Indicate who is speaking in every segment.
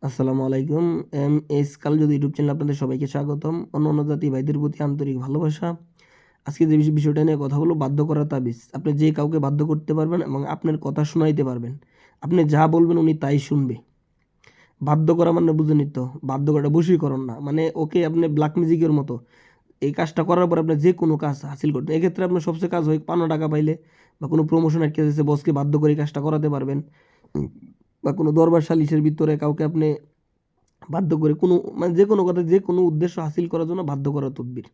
Speaker 1: আসসালামু আলাইকুম। S কালজাদু YouTube চ্যানেলে আপনাদের সবাইকে স্বাগতম। অন্যান্য জাতি ভাইদের প্রতি আন্তরিক ভালোবাসা। আজকে যে বিষয়টা নিয়ে কথা বলব, বাধ্য করা তাবিজ। আপনি যে কাউকে বাধ্য করতে পারবেন এবং আপনার কথা শোনাইতে পারবেন। আপনি যা বলবেন উনি তাই শুনবে। বাধ্য করা মানে বুঝেনি তো, বাধ্য করাটা বশীকরণ না। মানে ওকে আপনি ব্ল্যাক ম্যাজিকের মতো এই কাজটা করার পর আপনি যে কোনো কাজ হাসিল করতে, এক্ষেত্রে আপনার সবচেয়ে কাজ হয় ৫০০ টাকা পাইলে বা কোনো প্রমোশন আটকে যাচ্ছে, বসকে বাধ্য করে এই কাজটা করাতে পারবেন। বা কোনো দরবার সালিশের ভিতরে কাউকে আপনি বাধ্য করে কোনো মানে যে কোনো কথা যে কোনো উদ্দেশ্য হাসিল করার জন্য বাধ্য করা তদবির।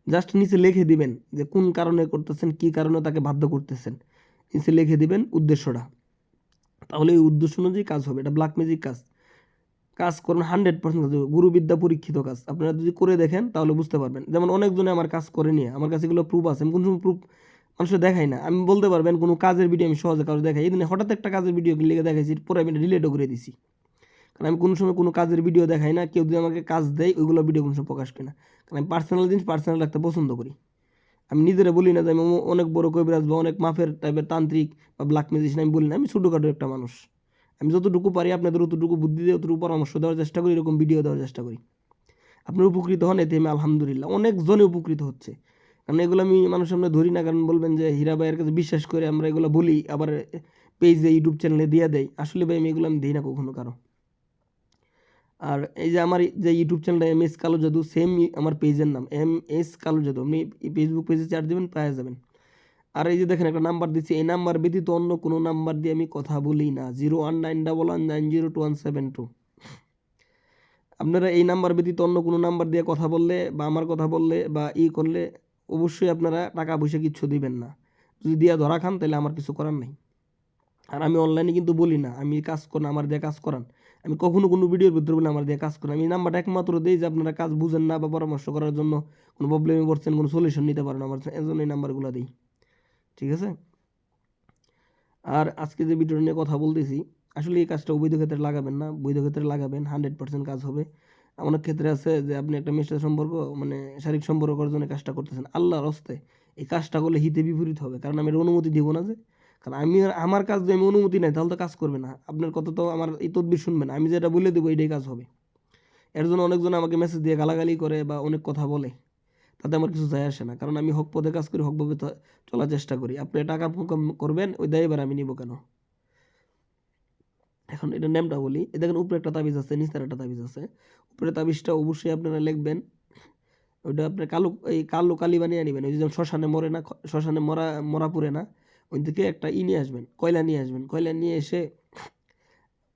Speaker 1: জাস্ট নিচে লিখে দিবেন যে কোন কারণে করতেছেন, কি কারণে তাকে বাধ্য করতেছেন, নিচে লিখে দিবেন উদ্দেশ্যটা। তাহলে এই উদ্দেশ্য অনুযায়ী কাজ হবে। এটা ব্ল্যাক ম্যাজিক কাজ। কাজ করুন 100% কাজ হবে। গুরুবিদ্যা পরীক্ষিত কাজ। আপনারা যদি করে দেখেন তাহলে বুঝতে পারবেন। যেমন অনেকজনে আমার কাজ করে নিয়ে আমার কাছে এগুলো প্রুফ আছে। আমি কোনো সময় প্রুফ মানুষের দেখাই না। আমি বলতে পারবেন কোনো কাজের ভিডিও আমি সহজে কারো দেখাই। এই দিনে হঠাৎ একটা কাজের ভিডিও লিখে দেখাইছি, পরে আমি ডিলিটও করে দিছি। কারণ আমি কোনো সময় কোনো কাজের ভিডিও দেখাই না। কেউ যদি আমাকে কাজ দেয় ওইগুলো ভিডিও কোনো সময় প্রকাশ করি না। কারণ আমি পার্সোনাল জিনিস পার্সোনাল রাখতে পছন্দ করি। আমি নিজেরা বলি না যে আমি অনেক বড় কবিরাজ বা অনেক মাফের টাইপের তান্ত্রিক বা ব্ল্যাক ম্যাজিশিয়ান, আমি বলি না। আমি ছোটোখাটো একটা মানুষ। আমি যতটুকু পারি আপনাদের অতটুকু বুদ্ধি দিয়ে অতটুকু পরামর্শ দেওয়ার চেষ্টা করি, এরকম ভিডিও দেওয়ার চেষ্টা করি। আপনার উপকৃত হন, এতে আমি আলহামদুলিল্লাহ। অনেকজনে উপকৃত হচ্ছে। কারণ এগুলো আমি মানুষের সামনে ধরি না, কারণ বলবেন যে হীরা ভাইয়ের কাছে বিশ্বাস করে আমরা এগুলো বলি, আবার পেজে ইউটিউব চ্যানেলে দিয়ে দেয়। আসলে ভাই আমি এগুলো আমি দিই না কখনো কারো। আর এই যে আমার যে ইউটিউব চ্যানেলটা এম এস কালো জাদু, সেম আমার পেজের নাম এম এস কালো জাদু। আপনি ফেসবুক পেজে চার্জ দেবেন, পাওয়া যাবেন। আর এই যে দেখেন একটা নাম্বার দিচ্ছি, এই নাম্বার ব্যতীত অন্য কোনো নাম্বার দিয়ে আমি কথা বলি না। 01911902172। আপনারা এই নাম্বার ব্যতীত অন্য কোনো নাম্বার দিয়ে কথা বললে বা আমার কথা বললে বা করলে অবশ্যই আপনারা টাকা পয়সা কিচ্ছু দিবেন না। যদি দিয়া ধরা খান তাহলে আমার কিছু করার নাই। আর আমি অনলাইনে কিন্তু বলি না আমি কাজ করেন, আমার দিয়ে কাজ করান। আমি কখনো কোনো ভিডিওর ভিতরে বলি আমার দিয়ে কাজ করেন। আমি নাম্বারটা একমাত্র দিই যে আপনারা কাজ বুঝেন না বা পরামর্শ করার জন্য কোনো প্রবলেমে পড়ছেন, কোনো সলিউশন নিতে পারেন আমার, এজন্য এই নাম্বারগুলো দিই। ঠিক আছে? আর আজকে যে ভিডিওটা নিয়ে কথা বলতেছি, আসলে এই কাজটা অবৈধ ক্ষেত্রে লাগাবেন না, বৈধ ক্ষেত্রে লাগাবেন। 100% কাজ হবে। অনেক ক্ষেত্রে আছে যে আপনি একটা মেয়ের সাথে সম্পর্ক মানে শারীরিক সম্পর্ক করার জন্য কাজটা করতেছেন, আল্লাহর হস্তে এই কাজটা করলে হিতে বিপরীত হবে। কারণ আমি এর অনুমতি দিব না। যে কারণ আমি আমার কাজ যদি আমি অনুমতি নাই তাহলে তো কাজ করবে না। আপনার কথা তো আমার এই তদবির শুনবে না। আমি যেটা বলে দেবো এটাই কাজ হবে। এর জন্য অনেকজন আমাকে মেসেজ দিয়ে গালাগালি করে বা অনেক কথা বলে, তাতে আমার কিছু যায় আসে না। কারণ আমি হক পথে কাজ করি, হকভাবে চলার চেষ্টা করি। আপনি টাকা করবেন, ওই দায় এবার আমি নিব কেন? এখন এটার নামটা বলি। এই দেখেন উপরে একটা তাবিজ আছে, নিচের একটা তাবিজ আছে। উপরে তাবিজটা অবশ্যই আপনারা লিখবেন। ওইটা আপনার কালো কালি বানিয়ে নিবেন। ওই যে যেমন শ্মশানে মরে না, শ্মশানে মরা পুড়ে না, ওই থেকে একটা নিয়ে আসবেন, কয়লা নিয়ে আসবেন। কয়লা নিয়ে এসে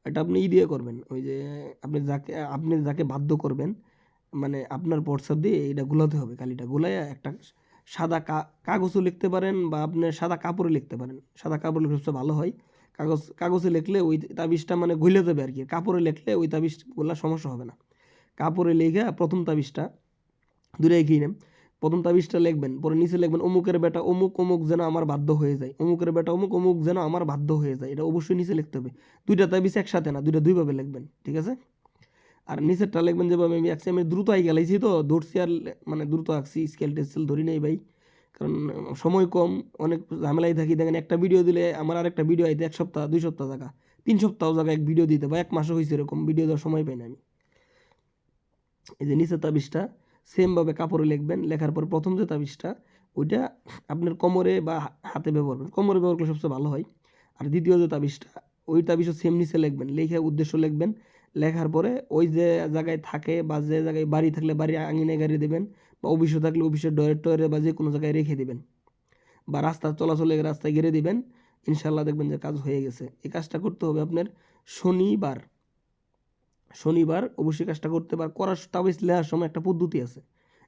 Speaker 1: এটা আপনি দিয়ে করবেন। ওই যে আপনি যাকে বাধ্য করবেন, মানে আপনার প্রস্তাব দিয়ে এটা গুলাতে হবে। কালিটা গুলায় একটা সাদা কাগজও লিখতে পারেন বা আপনি সাদা কাপড়ে লিখতে পারেন। সাদা কাপড় লিখলে সবচেয়ে ভালো হয়। কাগজে লিখলে ওই তাবিজটা মানে গলে যাবে আর কি। কাপড়ে লিখলে ওই তাবিজ গোলা সমস্যা হবে না। কাপড়ে লিখে প্রথম তাবিজটা দূরে এগিয়ে নেন। প্রথম তাবিজটা লিখবেন, পরে নিচে লিখবেন অমুকের বেটা অমুক অমুক যেন আমার বাধ্য হয়ে যায়। অমুকের বেটা অমুক অমুক যেন আমার বাধ্য হয়ে যায়। এটা অবশ্যই নিচে লিখতে হবে। দুইটা তাবিজ একসাথে না, দুইভাবে লিখবেন। ঠিক আছে? আর নিচেরটা লিখবেন যেভাবে আমি আঁকছি। আমি দ্রুত আই গেলাইছি তো ধরছি, আর মানে দ্রুত আঁকছি, স্কেল টেস্কেল ধরি নাই ভাই। কারণ সময় কম, অনেক ঝামেলায় থাকি। দেখেন একটা ভিডিও দিলে আমার আরেকটা ভিডিও আইতে 1 সপ্তাহ 2 সপ্তাহ জায়গা, 3 সপ্তাহ জায়গা এক ভিডিও দিতে বা 1 মাসও হয়েছে এরকম ভিডিও দেওয়ার সময় পাই না আমি। এই যে নিচের তাবিজটা সেমভাবে কাপড়ে লিখবেন। লেখার পর প্রথম যে তাবিজটা ওইটা আপনার কোমরে বা হাতে ব্যবহার করবেন। কোমরে ব্যবহার করলে সবচেয়ে ভালো হয়। আর দ্বিতীয় যে তাবিজটা, ওই তাবিজও সেম নিচে লিখবেন। লিখে উদ্দেশ্য লিখবেন। লেখার পরে ওই যে জায়গায় থাকে বা যে জায়গায় বাড়ি থাকলে বাড়ির আঙিনায় গাড়ি দেবেন, বা অফিসে থাকলে অফিসের ডয়ের টয়েরে বা যে কোনো জায়গায় রেখে দেবেন, বা রাস্তা চলাচলে রাস্তায় ঘিরে দিবেন। ইনশাল্লাহ দেখবেন যে কাজ হয়ে গেছে। এই কাজটা করতে হবে আপনার শনিবার। শনিবার অবশ্যই কাজটা করতে পার। করার তাবিজ লেখার সময় একটা পদ্ধতি আছে,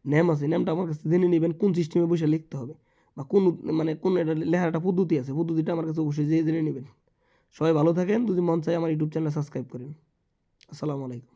Speaker 1: নেম আছে। নেমটা আমার কাছে জেনে নেবেন কোন সিস্টেমে বসে লিখতে হবে, বা কোন মানে কোন এটা লেখার একটা পদ্ধতি আছে। পদ্ধতিটা আমার কাছে অবশ্যই জেনে নেবেন। সবাই ভালো থাকেন। যদি মন চায় আমার ইউটিউব চ্যানেল সাবস্ক্রাইব করেন। আসসালামু আলাইকুম।